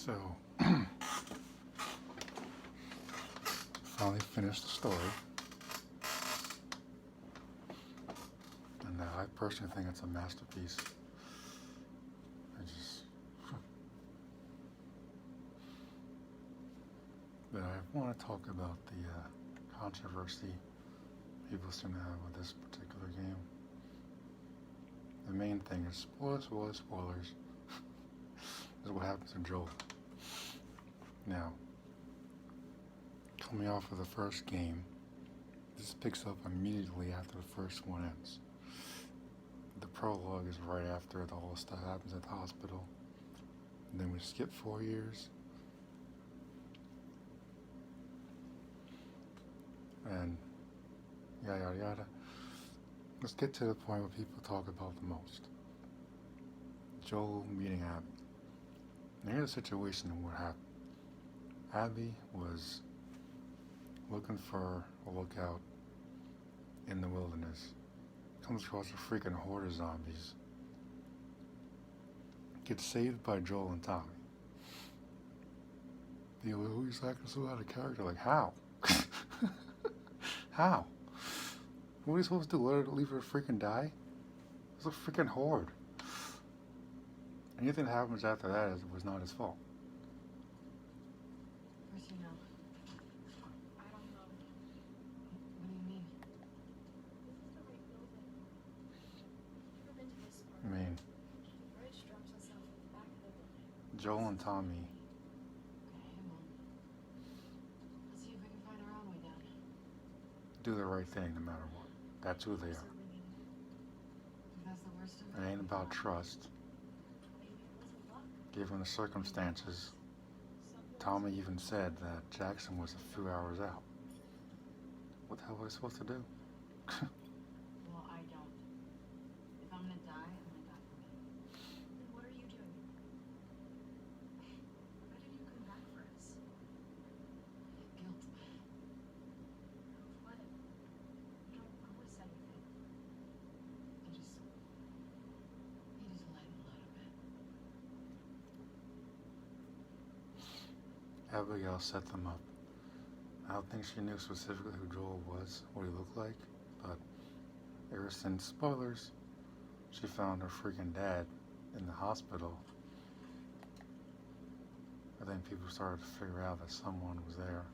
So, finally finished the story, and I personally think it's a masterpiece. I just, but I want to talk about the controversy people seem to have with this particular game. The main thing is spoilers. This is what happens to Joel. Now, coming off of the first game, this picks up immediately after the first one ends. The prologue is right after all the stuff happens at the hospital. And then we skip 4 years. And yada yada yada. Let's get to the point where people talk about the most. Joel meeting Abby. Now here's a situation of what happened. Abby was looking for a lookout in the wilderness. Comes across a freaking horde of zombies. Gets saved by Joel and Tommy. You know, he's acting so out of character. Like, how? How? What are we supposed to do? Let her leave her freaking die? It's a freaking horde. Anything that happens after that was not his fault. Where's he now? I don't know. What do you mean? This is the right building. Never been to this part. I mean, The bridge drops us off at the back of the building. Joel and Tommy Okay, hang on. Let's see if we can find our own way down. do the right thing no matter what. That's who they are. If that's the worst of It ain't about trust. Maybe it wasn't luck. Given the circumstances, Tommy even said that Jackson was a few hours out. What the hell was I supposed to do? Well, I don't. If I'm gonna die, I'm gonna die for me. Then what are you doing? Why did you come back for us? Guilt. Of what? You don't owe us anything. I just needed to lighten a little bit. Abigail set them up. I don't think she knew specifically who Joel was, what he looked like, but ever since, spoilers, she found her freaking dad in the hospital. I think people started to figure out that someone was there.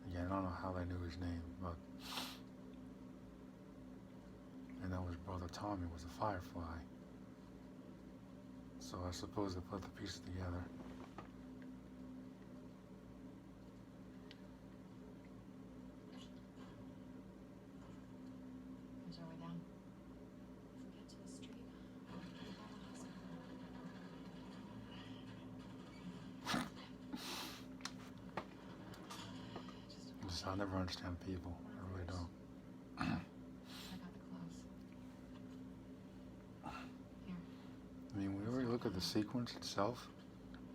Again, I don't know how they knew his name, but I know his brother Tommy was a Firefly. So I suppose they put the pieces together. Where's our way down? If we get to the street, we'll go to the hospital. I never understand people. I really don't. I got the clothes. Here. I mean, when you really look at the sequence itself,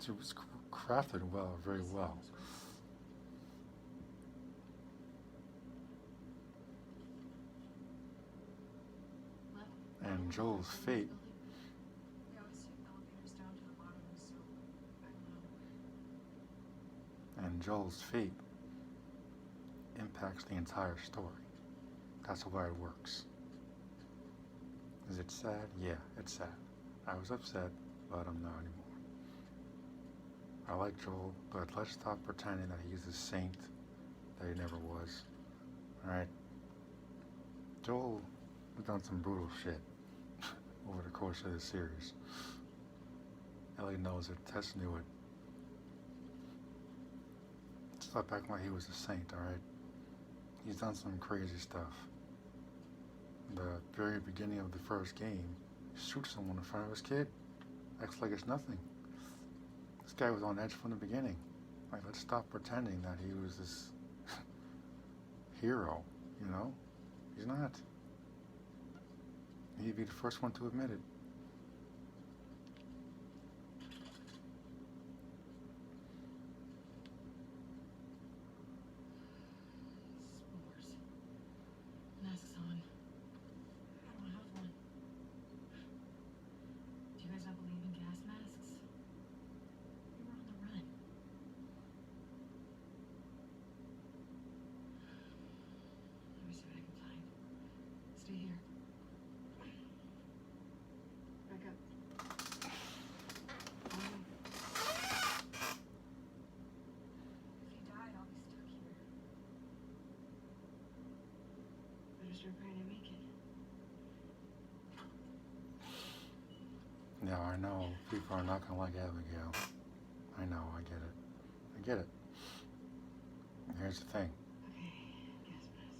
it was crafted well, very well. And Joel's fate, They always take elevators down to the bottom, so I don't know. and Joel's fate impacts the entire story. That's the way it works. Is it sad? Yeah, it's sad. I was upset, but I'm not anymore. I like Joel, but let's stop pretending that he's a saint that he never was. Alright? Joel has done some brutal shit over the course of this series. Ellie knows it, Tess knew it. Stop acting like he was a saint, alright? He's done some crazy stuff. The very beginning of the first game, he shoots someone in front of his kid. Acts like it's nothing. This guy was on edge from the beginning. Like, let's stop pretending that he was this hero, you know? He's not. He'd be the first one to admit it. S'mores. Masks on. I don't have one. Do you guys not believe in gas masks? We were just preparing to make it. Yeah, I know people are not gonna like Abigail. I know, I get it. I get it. Here's the thing. Okay, gas mask.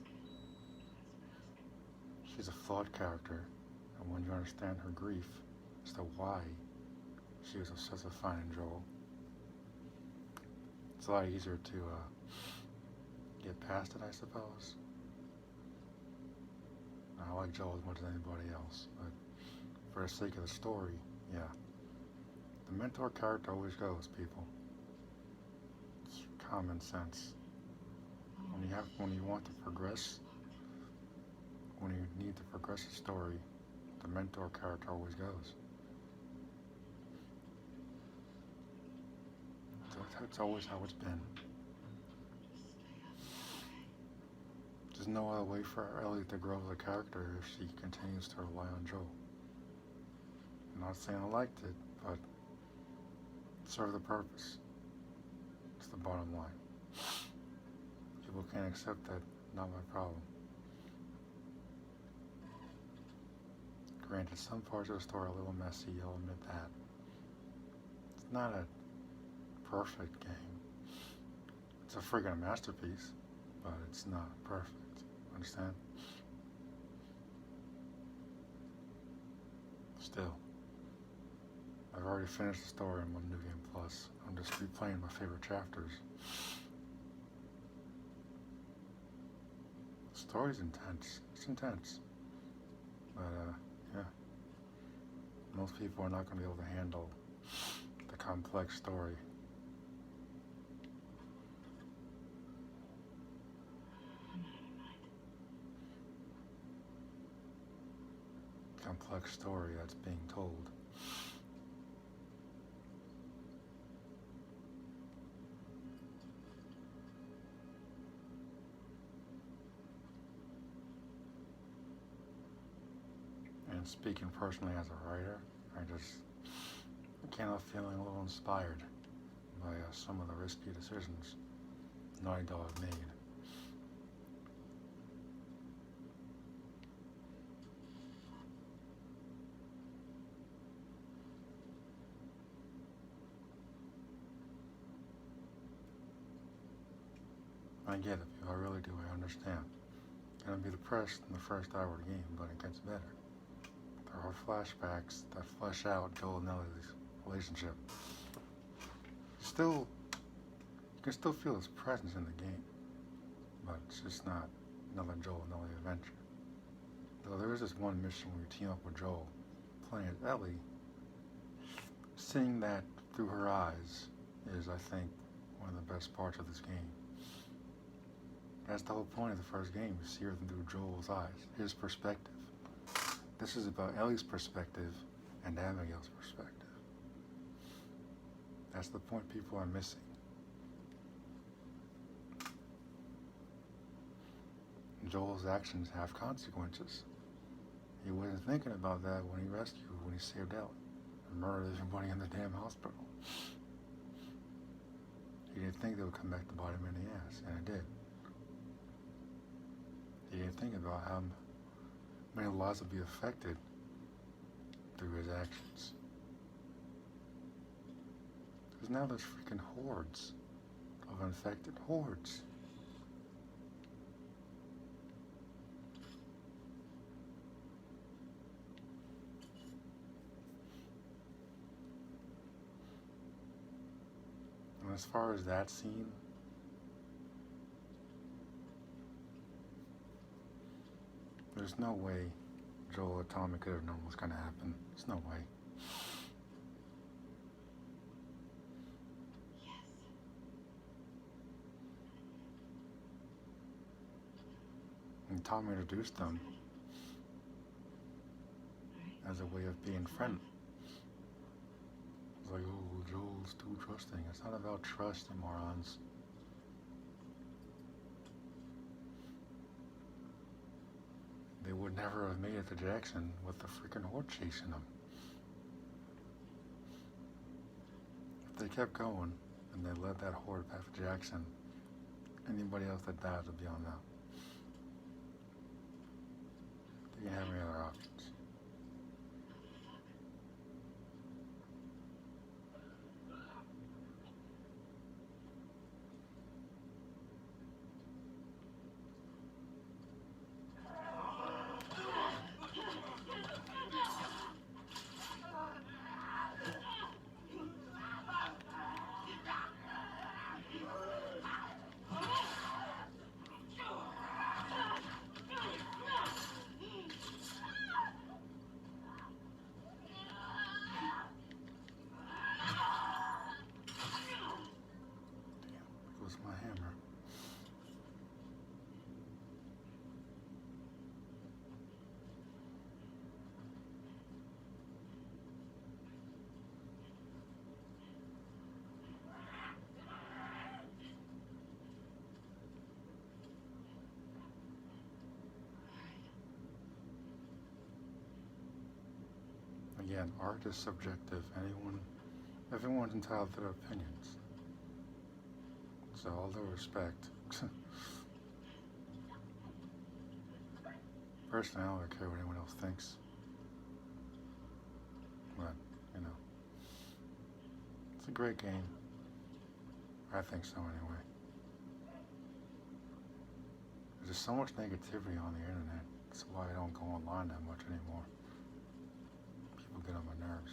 She's a flawed character, and when you understand her grief as to why she was obsessed with finding Joel, it's a lot easier to get past it, I suppose. I like Joel as much as anybody else, but for the sake of the story, yeah. The mentor character always goes, people. It's common sense. When you want to progress, when you need to progress a story, the mentor character always goes. So that's always how it's been. There's no other way for Ellie to grow as a character if she continues to rely on Joel. I'm not saying I liked it, but it served the purpose. It's the bottom line. People can't accept that, not my problem. Granted, some parts of the story are a little messy, I'll admit that. It's not a perfect game. It's a freaking masterpiece, but it's not perfect. Understand? Still, I've already finished the story on my New Game Plus. I'm just replaying my favorite chapters. The story's intense. It's intense. But, yeah. Most people are not going to be able to handle the complex story. Complex story that's being told. And speaking personally as a writer, I came out feeling a little inspired by some of the risky decisions Naughty Dog made. I get it, I really do, I understand. I'm gonna be depressed in the first hour of the game, but it gets better. There are flashbacks that flesh out Joel and Ellie's relationship. You can still feel his presence in the game, but it's just not another Joel and Ellie adventure. Though there is this one mission where you team up with Joel, playing as Ellie, seeing that through her eyes is, I think, one of the best parts of this game. That's the whole point of the first game, you see her through Joel's eyes, his perspective. This is about Ellie's perspective and Abigail's perspective. That's the point people are missing. Joel's actions have consequences. He wasn't thinking about that when he saved Ellie and murdered everybody in the damn hospital. He didn't think they would come back to bite him in the ass, and it did. He didn't think about how many lives would be affected through his actions. Because now there's freaking hordes of infected hordes. And as far as that scene, there's no way Joel or Tommy could have known what's going to happen. There's no way. Yes. And Tommy introduced them as a way of being friendly. It's like, oh, Joel's too trusting. It's not about trust, you morons. They would never have made it to Jackson with the freaking horde chasing them. If they kept going and they led that horde past Jackson, anybody else that died would be on them. You didn't have any other options. Damn, there goes my hammer. Again, art is subjective. Everyone's entitled to their opinions. So, all due respect. Personally, I don't really care what anyone else thinks. But, you know, it's a great game. I think so, anyway. There's so much negativity on the internet. That's why I don't go online that much anymore. People get on my nerves.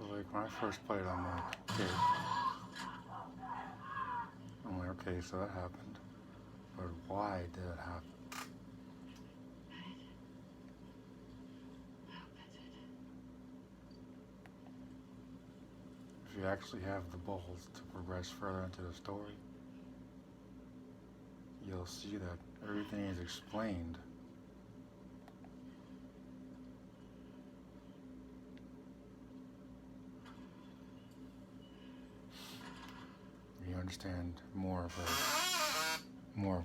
Like when I first played, I'm like, okay. I'm like, okay, so that happened. But why did it happen? If you actually have the balls to progress further into the story, you'll see that everything is explained. You understand more of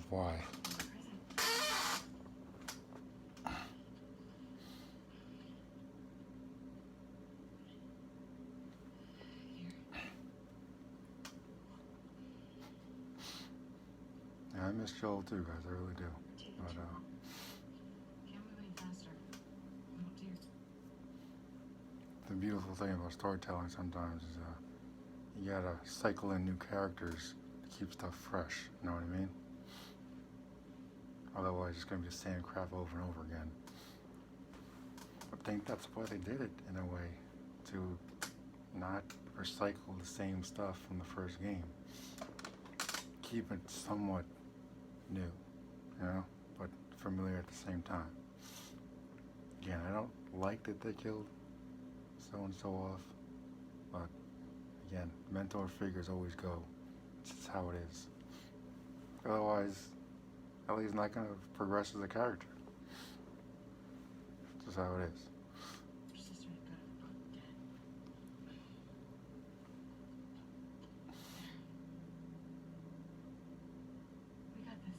why. Yeah, I miss Joel too, guys. I really do. But Can't move any faster. Oh dear. the beautiful thing about storytelling sometimes is you gotta cycle in new characters to keep stuff fresh. You know what I mean? Otherwise, it's gonna be the same crap over and over again. I think that's why they did it in a way, to not recycle the same stuff from the first game. Keep it somewhat new, you know, but familiar at the same time. Again, I don't like that they killed so and so off, but again, mentor figures always go. It's just how it is. Otherwise, Ellie's not going to progress as a character. It's just how it is. Your sister ain't got a book dead. We got this.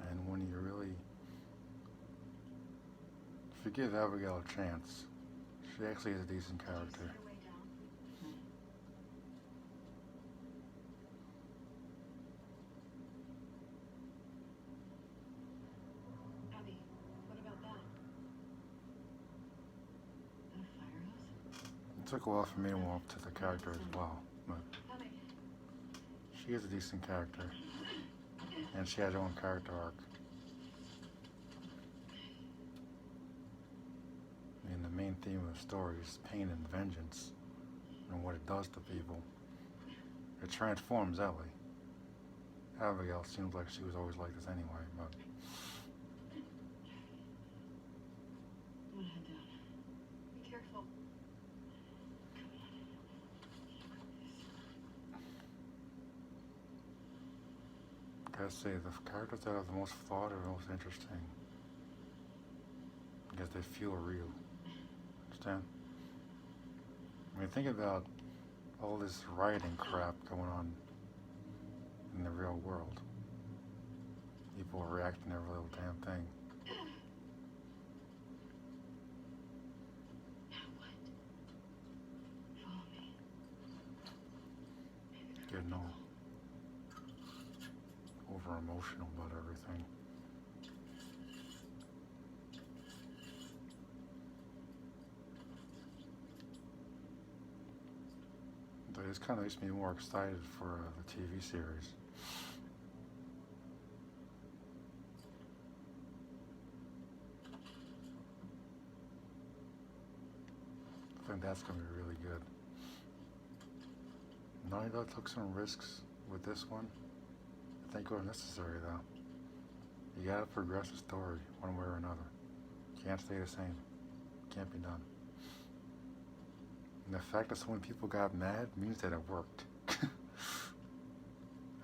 And when you really, if you give Abigail a chance, she actually is a decent character. Abby, what about that? That a fire hose? It took a while for me to warm up to the character as well, but Abby. she is a decent character, and she has her own character arc. And the main theme of the story is pain and vengeance, and what it does to people. It transforms Ellie. Abigail seems like she was always like this anyway, but I'm gonna head down. gotta say, the characters that are the most flawed are the most interesting. Because they feel real. Understand? I mean, think about all this rioting crap going on in the real world. People are reacting to every little damn thing. Now what? Follow me. Getting all over emotional about everything. But this kind of makes me more excited for the TV series. I think that's going to be really good. Naughty Dog took some risks with this one. I think they were necessary though. You gotta progress the story one way or another. Can't stay the same. Can't be done. And the fact that so many people got mad means that it worked.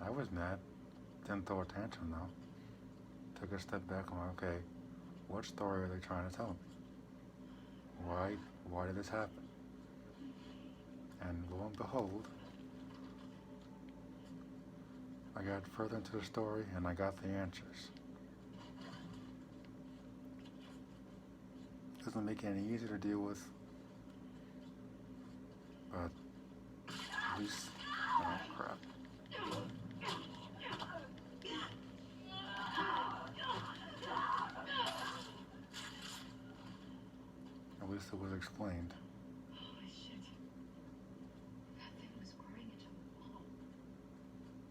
I was mad. Didn't throw a tantrum though. Took a step back and went, okay, what story are they trying to tell me? Why did this happen? And lo and behold, I got further into the story and I got the answers. Doesn't make it any easier to deal with, but at least, oh crap. At least it was explained. Holy shit. That thing was growing into a wall.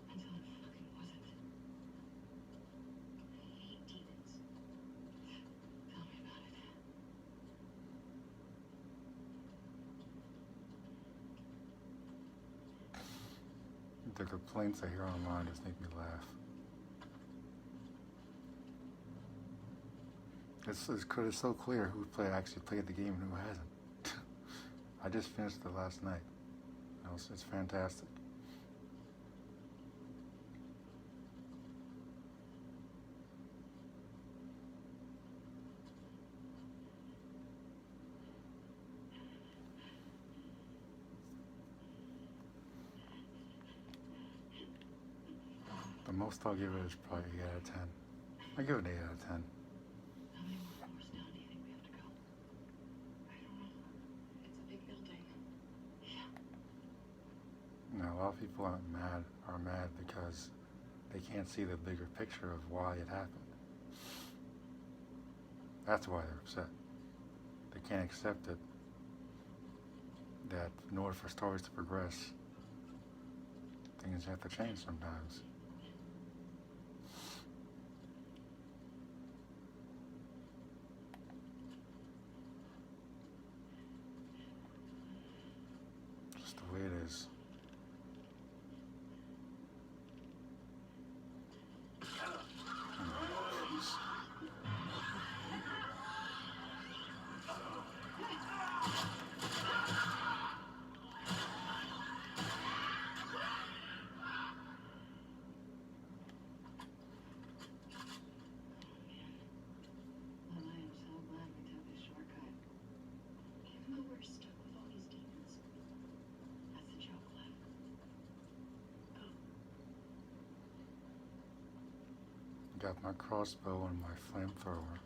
Until it fucking wasn't. I hate demons. Tell me about it. The complaints I hear online just make me laugh. It's so clear who actually played the game and who hasn't. I just finished it last night. You know, it's fantastic. The most I'll give it is probably 8 out of 10. I give it an 8 out of 10. How many more floors down do you think we have to go? I don't know. It's a big building. Yeah. Now, a lot of people are mad because they can't see the bigger picture of why it happened. That's why they're upset. They can't accept it, that in order for stories to progress, things have to change sometimes. Just the way it is. Well, I am so glad we took this shortcut. Even though we're stuck with all these demons. That's the joke, Glenn. Got my crossbow and my flamethrower.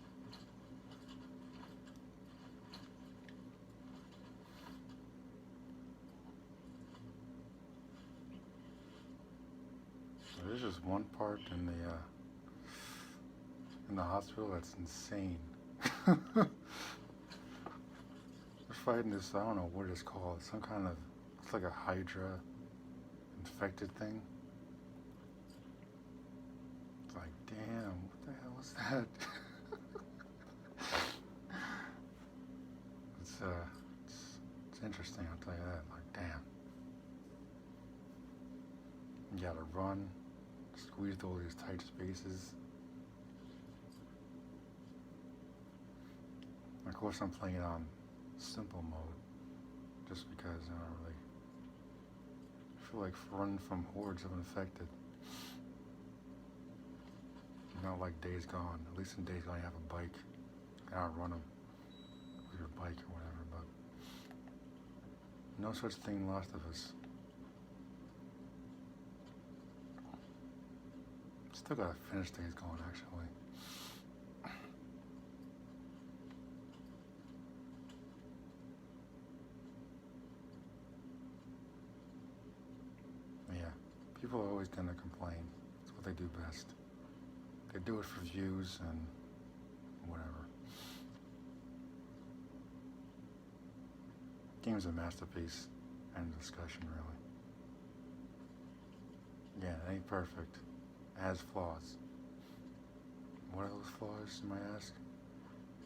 So there's just one part in the hospital that's insane. We're fighting this, I don't know what it's called, some kind of, it's like a Hydra infected thing. It's like, damn, what the hell is that? It's interesting, I'll tell you that, like, damn. You gotta run, squeeze through all these tight spaces. Of course, I'm playing on simple mode, just because I don't really feel like running from hordes of infected. not like Days Gone. At least in Days Gone, you have a bike. You can outrun them with your bike or whatever. But no such thing in Last of Us. Still gotta finish Days Gone, actually. Yeah, people are always gonna complain. It's what they do best. They do it for views and whatever. Game's a masterpiece. End of discussion, really. Yeah, it ain't perfect. It has flaws. What are those flaws, you might ask?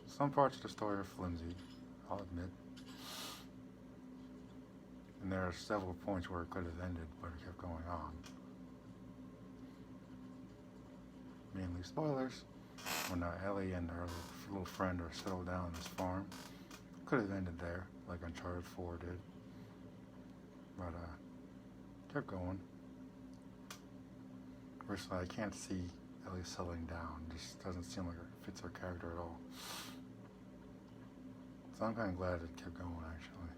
Some parts of the story are flimsy, I'll admit. And there are several points where it could have ended, but it kept going on. Mainly spoilers. When Ellie and her little friend are settled down on this farm. Could have ended there, like Uncharted 4 did. But, kept going. Personally, I can't see Ellie settling down. It just doesn't seem like it fits her character at all. So I'm kind of glad it kept going, actually.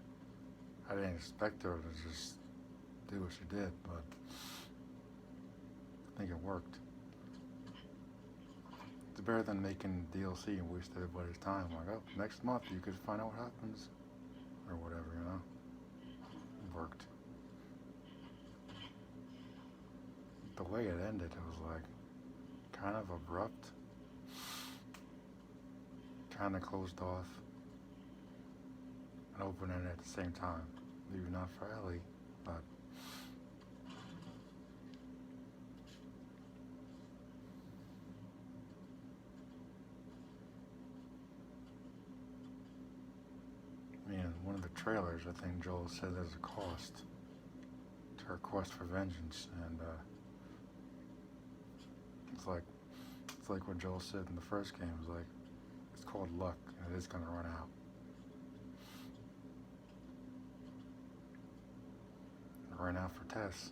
I didn't expect her to just do what she did, but I think it worked. It's better than making DLC and waste everybody's time. Like, oh, next month you could find out what happens. Or whatever, you know? It worked. The way it ended, it was like kind of abrupt, kind of closed off, and open-ended at the same time. Maybe not for Ellie, but man, one of the trailers, I think Joel said there's a cost to her quest for vengeance, and it's like what Joel said in the first game. It was like, it's called luck, and it is gonna run out. It ran out for Tess.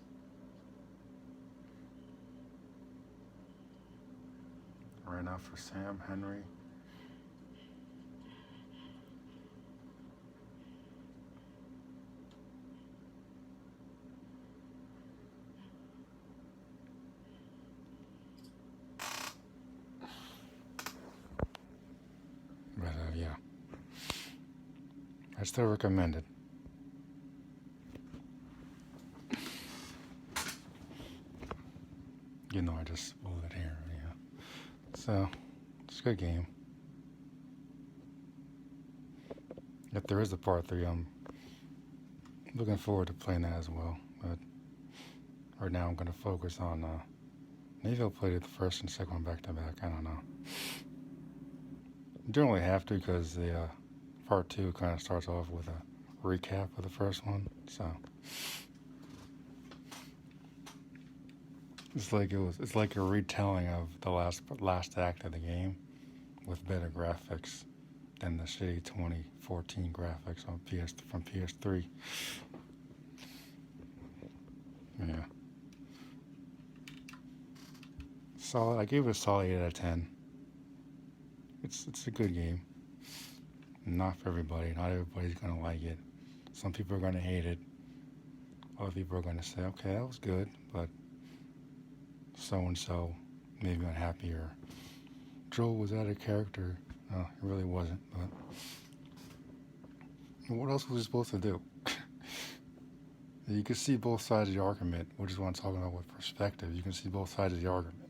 It ran out for Sam, Henry. But yeah, I still recommend it. You know, I just spoiled it here, yeah. So, it's a good game. If there is a part 3, I'm looking forward to playing that as well. But right now I'm going to focus on, maybe I'll play the first and second one back to back, I don't know. You don't really have to, because the part 2 kind of starts off with a recap of the first one, so it's like a retelling of the last act of the game with better graphics than the shitty 2014 graphics on from PS3. Yeah. Solid. I gave it a solid 8 out of 10. It's a good game. Not for everybody. Not everybody's gonna like it. Some people are gonna hate it. Other people are gonna say, okay, that was good, but so and so made me unhappy, or Joel was out of character. No, it really wasn't. But what else was he supposed to do? You can see both sides of the argument, which is what I'm talking about with perspective. You can see both sides of the argument.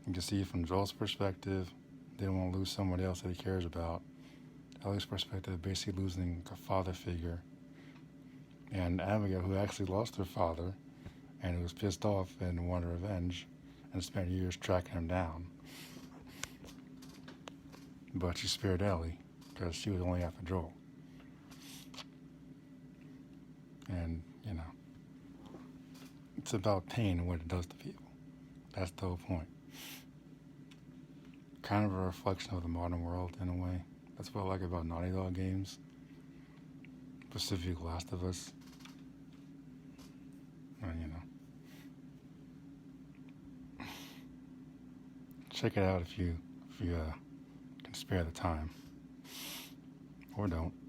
You can see it from Joel's perspective. They don't want to lose somebody else that he cares about. Ellie's perspective, basically losing a father figure. And Abigail, who actually lost her father, and who was pissed off and wanted revenge, and spent years tracking him down. But she spared Ellie, because she was only after Joel. And, you know, it's about pain and what it does to people. That's the whole point. Kind of a reflection of the modern world, in a way. That's what I like about Naughty Dog games. Specifically Last of Us. And, you know. check it out if you can spare the time, or don't.